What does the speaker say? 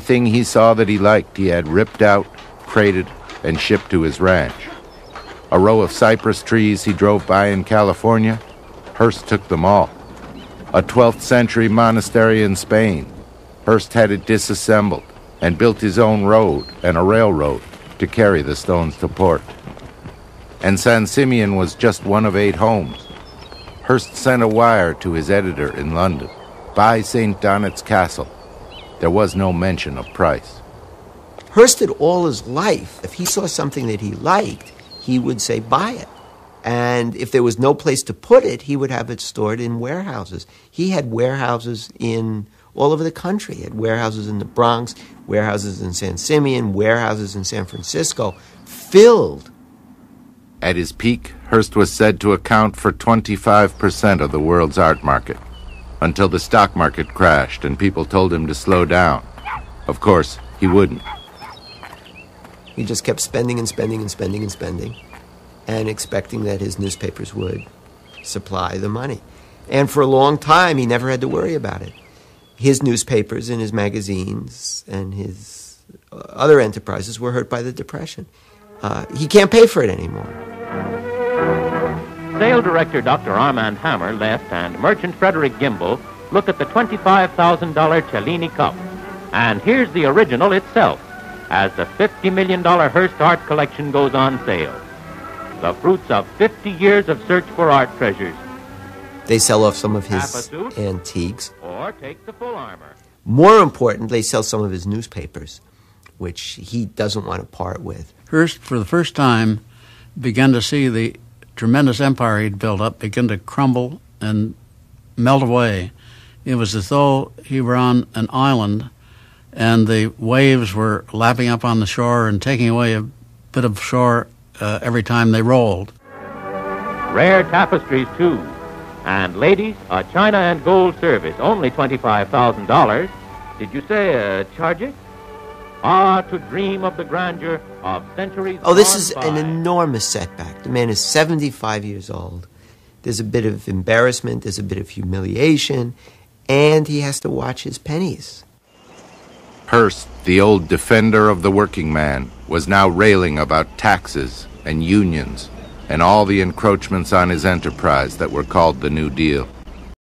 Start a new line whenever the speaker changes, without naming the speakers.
Anything he saw that he liked, he had ripped out, crated, and shipped to his ranch. A row of cypress trees he drove by in California, Hearst took them all. A 12th century monastery in Spain, Hearst had it disassembled and built his own road and a railroad to carry the stones to port. And San Simeon was just one of 8 homes. Hearst sent a wire to his editor in London, "Buy St. Donat's Castle." There was no mention of price.
Hearst had all his life, if he saw something that he liked, he would say, buy it. And if there was no place to put it, he would have it stored in warehouses. He had warehouses in all over the country. He had warehouses in the Bronx, warehouses in San Simeon, warehouses in San Francisco, filled.
At his peak, Hearst was said to account for 25% of the world's art market, until the stock market crashed and people told him to slow down. Of course, he wouldn't.
He just kept spending and spending and spending and spending, and expecting that his newspapers would supply the money. And for a long time, he never had to worry about it. His newspapers and his magazines and his other enterprises were hurt by the Depression. He can't pay for it anymore.
Sale director Dr. Armand Hammer left, and merchant Frederick Gimble looked at the $25,000 Cellini cup. And here's the original itself, as the $50 million Hearst art collection goes on sale. The fruits of 50 years of search for art treasures.
They sell off some of his antiques.
Or take the full armor.
More important, they sell some of his newspapers, which he doesn't want to part with.
Hearst, for the first time, began to see the tremendous empire he'd built up begin to crumble and melt away. It was as though he were on an island and the waves were lapping up on the shore and taking away a bit of shore every time they rolled.
Rare tapestries, too. And ladies, a china and gold service, only $25,000. Did you say charge it? Ah, to dream of the grandeur of centuries.
Oh, this is an enormous setback. The man is 75 years old. There's a bit of embarrassment, there's a bit of humiliation, and he has to watch his pennies.
Hearst, the old defender of the working man, was now railing about taxes and unions and all the encroachments on his enterprise that were called the New Deal.